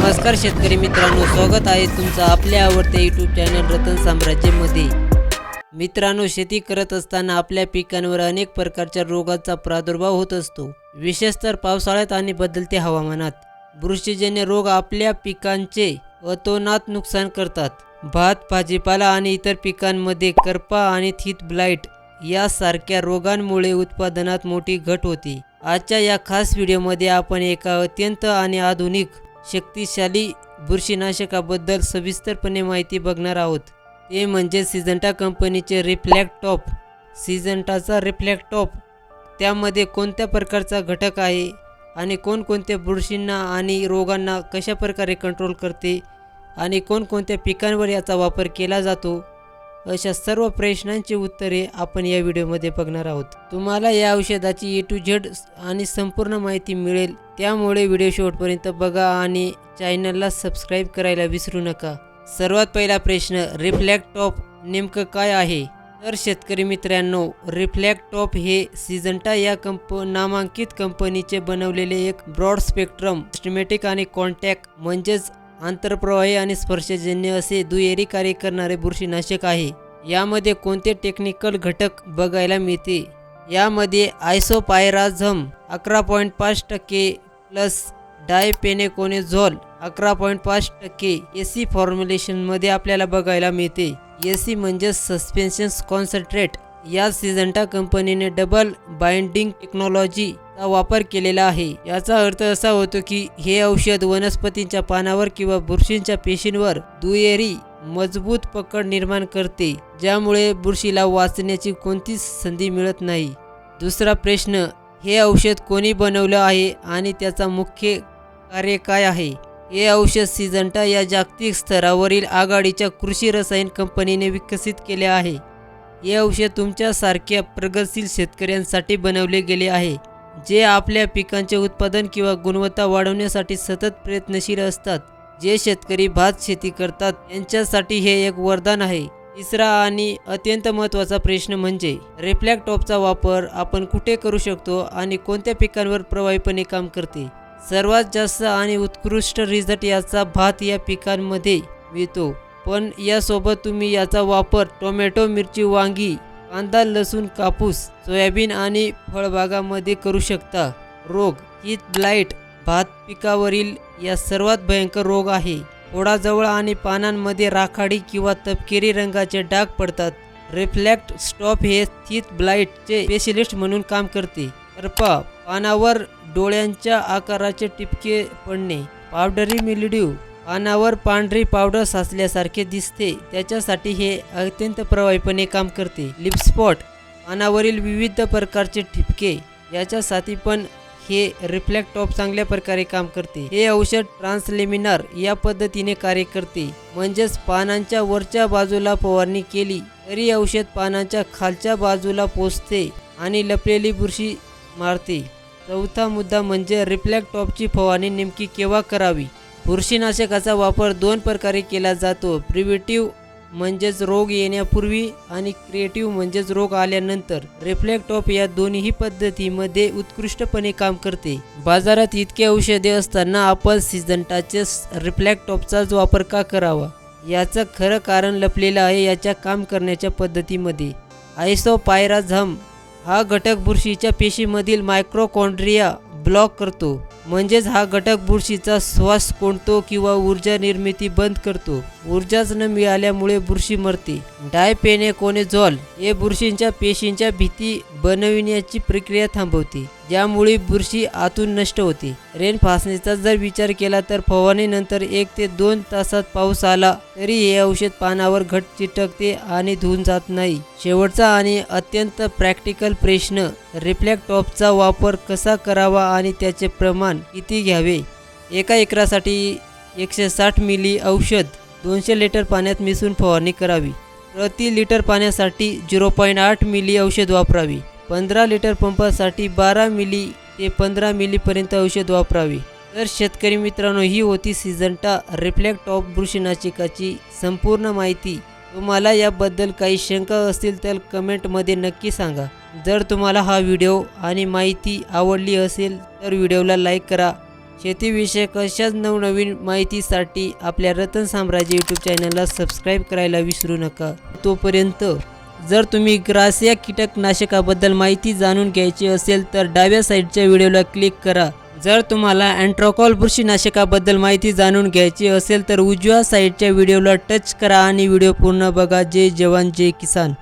नमस्कार शेतकरी मित्रांनो, स्वागत आहे तुमचं आपल्या आवडत्या यूट्यूब चॅनल रतन साम्राज्यमध्ये। मित्रांनो, शेती करत असताना आपल्या पिकांवर अनेक प्रकारच्या रोगांचा प्रादुर्भाव होत असतो। विशेषतः पावसाळ्यात आणि बदलत्या हवामानात बुरशीजन्य रोग आपल्या पिकांचे अतोनात नुकसान करतात। भात, भाजीपाला आणि इतर पिकांमध्ये करपा आणि थीथ ब्लाइट यासारख्या रोगांमुळे उत्पादनात मोठी घट होते। आजच्या या खास व्हिडिओमध्ये आपण एका अत्यंत आणि आधुनिक शक्तिशाली बुरशीनाशकाबद्दल सविस्तरपणे माहिती बघणार आहोत। ते म्हणजे सिजंटा कंपनीचे रिफ्लेक्ट टॉप। सिजंटाचा रिफ्लेक्ट टॉप त्यामध्ये कोणत्या प्रकारचा घटक आहे आणि कोणकोणत्या बुरशींना आणि रोगांना कशा प्रकारे कंट्रोल करते आणि कोणकोणत्या पिकांवर याचा वापर केला जातो, अशा सर्व प्रश्नांची उत्तरे आपण या व्हिडिओमध्ये बघणार आहोत। तुम्हाला या औषधाची A to Z आणि संपूर्ण माहिती मिळेल, त्यामुळे व्हिडिओ शेवटपर्यंत बघा आणि चॅनलला सबस्क्राईब करायला विसरू नका। सर्वात पहिला प्रश्न, रिफ्लेक्ट टॉप नेमकं काय आहे? तर शेतकरी मित्रांनो, रिफ्लेक्ट टॉप हे सिजंटा या नामांकित कंपनीचे बनवलेले एक ब्रॉड स्पेक्ट्रम सिस्टमॅटिक आणि कॉन्टॅक्ट म्हणजेच आंतरप्रवाही आणि स्पर्शजन्य असे दुहेरी कार्य करणारे बुरशीनाशक आहे। यामध्ये कोणते टेक्निकल घटक बघायला मिळते? यामध्ये आयसोपायराझम 11.5% प्लस डायपेनेकोनेझोल 11.5% एसी फॉर्म्युलेशनमध्ये आपल्याला बघायला मिळते। एसी म्हणजे सस्पेन्शन कॉन्सन्ट्रेट। या सिजंटा कंपनीने डबल बाइंडिंग टेक्नॉलॉजीचा वापर केलेला आहे। याचा अर्थ असा होतो की हे औषध वनस्पतींच्या पानावर किंवा बुरशींच्या पेशींवर दुहेरी मजबूत पकड निर्माण करते, ज्यामुळे बुरशीला वाचण्याची कोणतीच संधी मिळत नाही। दुसरा प्रश्न, हे औषध कोणी बनवलं आहे आणि त्याचा मुख्य कार्य काय आहे? हे औषध सिजंटा या जागतिक स्तरावरील आघाडीच्या कृषी रसायन कंपनीने विकसित केले आहे। हे औषध तुमच्यासारख्या प्रगतशील शेतकऱ्यांसाठी बनवले गेले आहे, जे आपल्या पिकांचे उत्पादन किंवा गुणवत्ता वाढवण्यासाठी सतत प्रयत्नशील असतात। जे शेतकरी भात शेती करतात त्यांच्यासाठी हे एक वरदान आहे। तिसरा आणि अत्यंत महत्त्वाचा प्रश्न म्हणजे रिफ्लेक्ट टॉपचा वापर आपण कुठे करू शकतो आणि कोणत्या पिकांवर प्रभावीपणे काम करते? सर्वात जास्त आणि उत्कृष्ट रिझल्ट याचा भात या पिकांमध्ये मिळतो, पण यासोबत तुम्ही याचा वापर टोमॅटो, मिरची, वांगी, कांदा, लसूण, कापूस, सोयाबीन आणि फळबागामध्ये करू शकता। रोग, थीथ ब्लाइट भात पिकावरील या सर्वात भयंकर रोग आहे। खोडाजवळ आणि पानांमध्ये राखाडी किंवा तपकिरी रंगाचे डाग पडतात। रिफ्लेक्ट स्टॉप हे थीथ ब्लाइटचे स्पेशलिस्ट म्हणून काम करते। करपा, पानावर डोळ्यांच्या आकाराचे टिपके पडणे, पावडरी मिल्ड्यू, पानावर पांढरी पावडर साचल्यासारखे दिसते, त्याच्यासाठी हे अत्यंत प्रभावीपणे काम करते। लिप स्पॉट, पानावरील विविध प्रकारचे ठिपके, याच्यासाठी पण हे रिफ्लेक्ट टॉप चांगल्या प्रकारे काम करते। हे औषध ट्रान्सलेमिनार या पद्धतीने कार्य करते, म्हणजेच पानांच्या वरच्या बाजूला फवारणी केली तरी औषध पानांच्या खालच्या बाजूला पोचते आणि लपलेली बुरशी मारते। चौथा मुद्दा म्हणजे रिफ्लेक्ट टॉपची फवारणी नेमकी केव्हा करावी? बुरशीनाशकाचा वापर दोन प्रकारे केला जातो, प्रिव्हेंटिव्ह म्हणजेच रोग येण्यापूर्वी आणि क्रिएटिव्ह म्हणजेच रोग आल्यानंतर। रिफ्लेक्ट टॉप या दोन्ही पद्धतीमध्ये उत्कृष्टपणे काम करते। बाजारात इतके औषधे असताना आपण सिजंटाचे रिफ्लेक्ट टॉपचाच वापर का करावा? याचं खरं कारण लपलेलं आहे याच्या काम करण्याच्या पद्धतीमध्ये। आयसोपायराझम हा घटक बुरशीच्या पेशीमधील मायक्रोकॉन्ड्रिया ब्लॉक करतो, म्हणजेच हा घटक बुरशीचा श्वास कोंडतो किंवा ऊर्जा निर्मिती बंद करतो। ऊर्जाच न मिळाल्यामुळे बुरशी मरते। डायपेनेकोनेझोल हे बुरशींच्या पेशींच्या भीती बनविण्याची प्रक्रिया थांबवते, ज्यामुळे बुरशी आतून नष्ट होते। रेन फासणीचा जर विचार केला तर फवारणीनंतर 1 ते 2 तासात पाऊस आला तरी हे औषध पानावर घट चिटकते आणि धुवून जात नाही। शेवटचा आणि अत्यंत प्रॅक्टिकल प्रश्न, रिफ्लेक्ट टॉपचा वापर कसा करावा आणि त्याचे प्रमाण किती घ्यावे? एका एकरासाठी 160 मिली औषध 200 लिटर पाण्यात मिसळून फवारणी करावी। प्रति लिटर पाण्यासाठी 0.8 मिली औषध वापरावे। 15 लिटर पंपासाठी 12 मिली ते 15 मिलीपर्यंत औषध वापरावे। तर शेतकरी मित्रांनो, ही होती सिजंटा रिफ्लेक्ट टॉप बुरशीनाशकाची संपूर्ण माहिती। तुम्हाला याबद्दल काही शंका असतील तर कमेंटमध्ये नक्की सांगा। जर तुम्हाला हा व्हिडिओ आणि माहिती आवडली असेल तर व्हिडिओला लाईक करा, शेतीविषयक अशाच नवनवीन माहितीसाठी आपल्या रतन साम्राज्य यूट्यूब चॅनलला सबस्क्राईब करायला विसरू नका. तोपर्यंत जर तुम्ही ग्रास या कीटकनाशकाबद्दल माहिती जाणून घ्यायची असेल तर डाव्या साईडच्या व्हिडिओला क्लिक करा. जर तुम्हाला अँट्राकॉल बुरशीनाशकाबद्दल माहिती जाणून घ्यायची असेल तर उजव्या साईडच्या व्हिडिओला टच करा आणि व्हिडिओ पूर्ण बघा. जय जवान जय किसान.